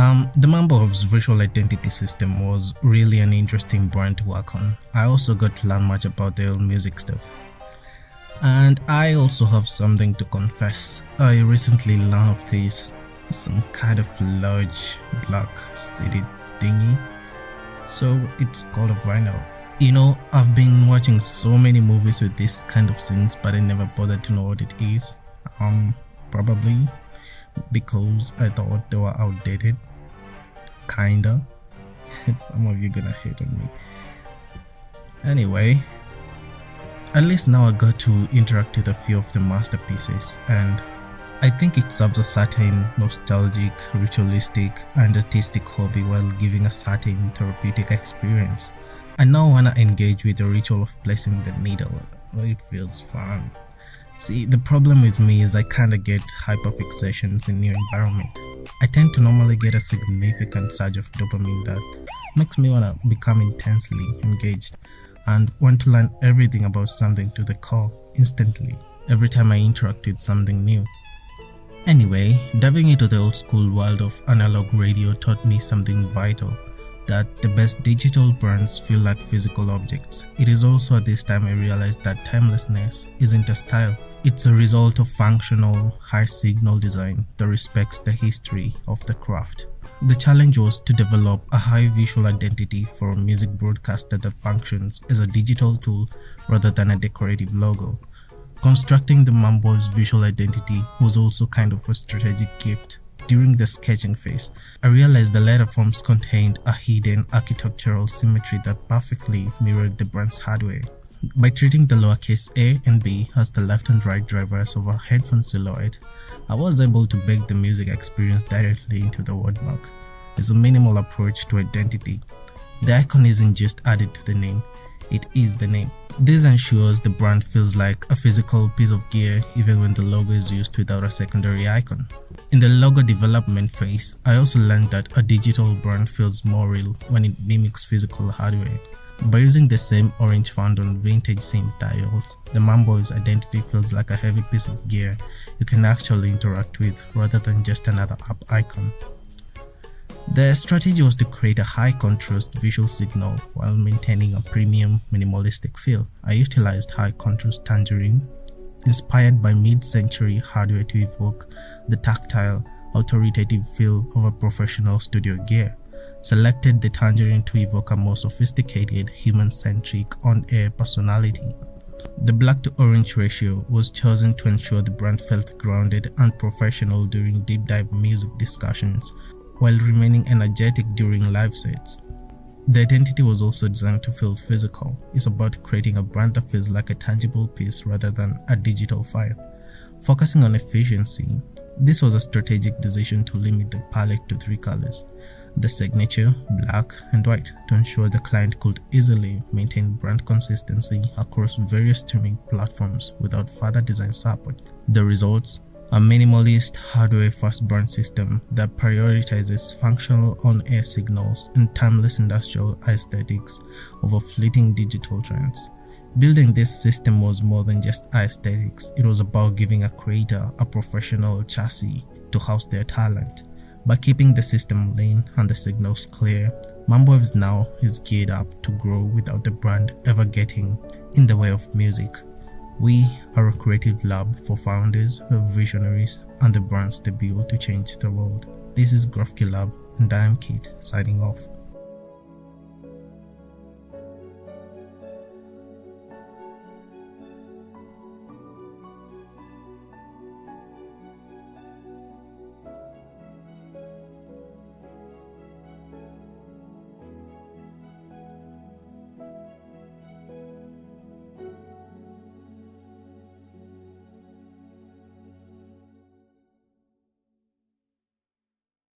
The Mambo Waves visual identity system was really an interesting brand to work on. I also got to learn much about their own music stuff. And I also have something to confess. I recently learned of this, some kind of large black CD thingy. So it's called a vinyl. You know, I've been watching so many movies with this kind of scenes, but I never bothered to know what it is. Probably because I thought they were outdated. Kinda. Some of you gonna hate on me. Anyway, at least now I got to interact with a few of the masterpieces, and I think it serves a certain nostalgic, ritualistic, and artistic hobby while giving a certain therapeutic experience. I now wanna engage with the ritual of placing the needle. It feels fun. See, the problem with me is I kinda get hyperfixations in new environment. I tend to normally get a significant surge of dopamine that makes me wanna become intensely engaged and want to learn everything about something to the core instantly every time I interact with something new. Anyway, diving into the old school world of analog radio taught me something vital, that the best digital brands feel like physical objects. It is also at this time I realized that timelessness isn't a style. It's a result of functional, high-signal design that respects the history of the craft. The challenge was to develop a high visual identity for a music broadcaster that functions as a digital tool rather than a decorative logo. Constructing the Mambo's visual identity was also kind of a strategic gift. During the sketching phase, I realized the letter forms contained a hidden architectural symmetry that perfectly mirrored the brand's hardware. By treating the lowercase a and b as the left and right drivers of a headphone silhouette, I was able to bake the music experience directly into the wordmark. It's a minimal approach to identity. The icon isn't just added to the name, it is the name. This ensures the brand feels like a physical piece of gear even when the logo is used without a secondary icon. In the logo development phase, I also learned that a digital brand feels more real when it mimics physical hardware. By using the same orange found on vintage synth dials, the Mambo's identity feels like a heavy piece of gear you can actually interact with rather than just another app icon. The strategy was to create a high-contrast visual signal while maintaining a premium, minimalistic feel. I utilized high-contrast tangerine, inspired by mid-century hardware to evoke the tactile, authoritative feel of a professional studio gear. Selected the tangerine to evoke a more sophisticated, human-centric, on-air personality. The black to orange ratio was chosen to ensure the brand felt grounded and professional during deep dive music discussions, while remaining energetic during live sets. The identity was also designed to feel physical. It's about creating a brand that feels like a tangible piece rather than a digital file. Focusing on efficiency, this was a strategic decision to limit the palette to 3 colors, the signature, black, and white, to ensure the client could easily maintain brand consistency across various streaming platforms without further design support. The results: a minimalist, hardware-first brand system that prioritizes functional on-air signals and timeless industrial aesthetics over fleeting digital trends. Building this system was more than just aesthetics. It was about giving a creator a professional chassis to house their talent. By keeping the system lean and the signals clear, Mambo Waves now is geared up to grow without the brand ever getting in the way of music. We are a creative lab for founders, visionaries, and the brands they build to change the world. This is Graphkitlab, and I am Kit, signing off.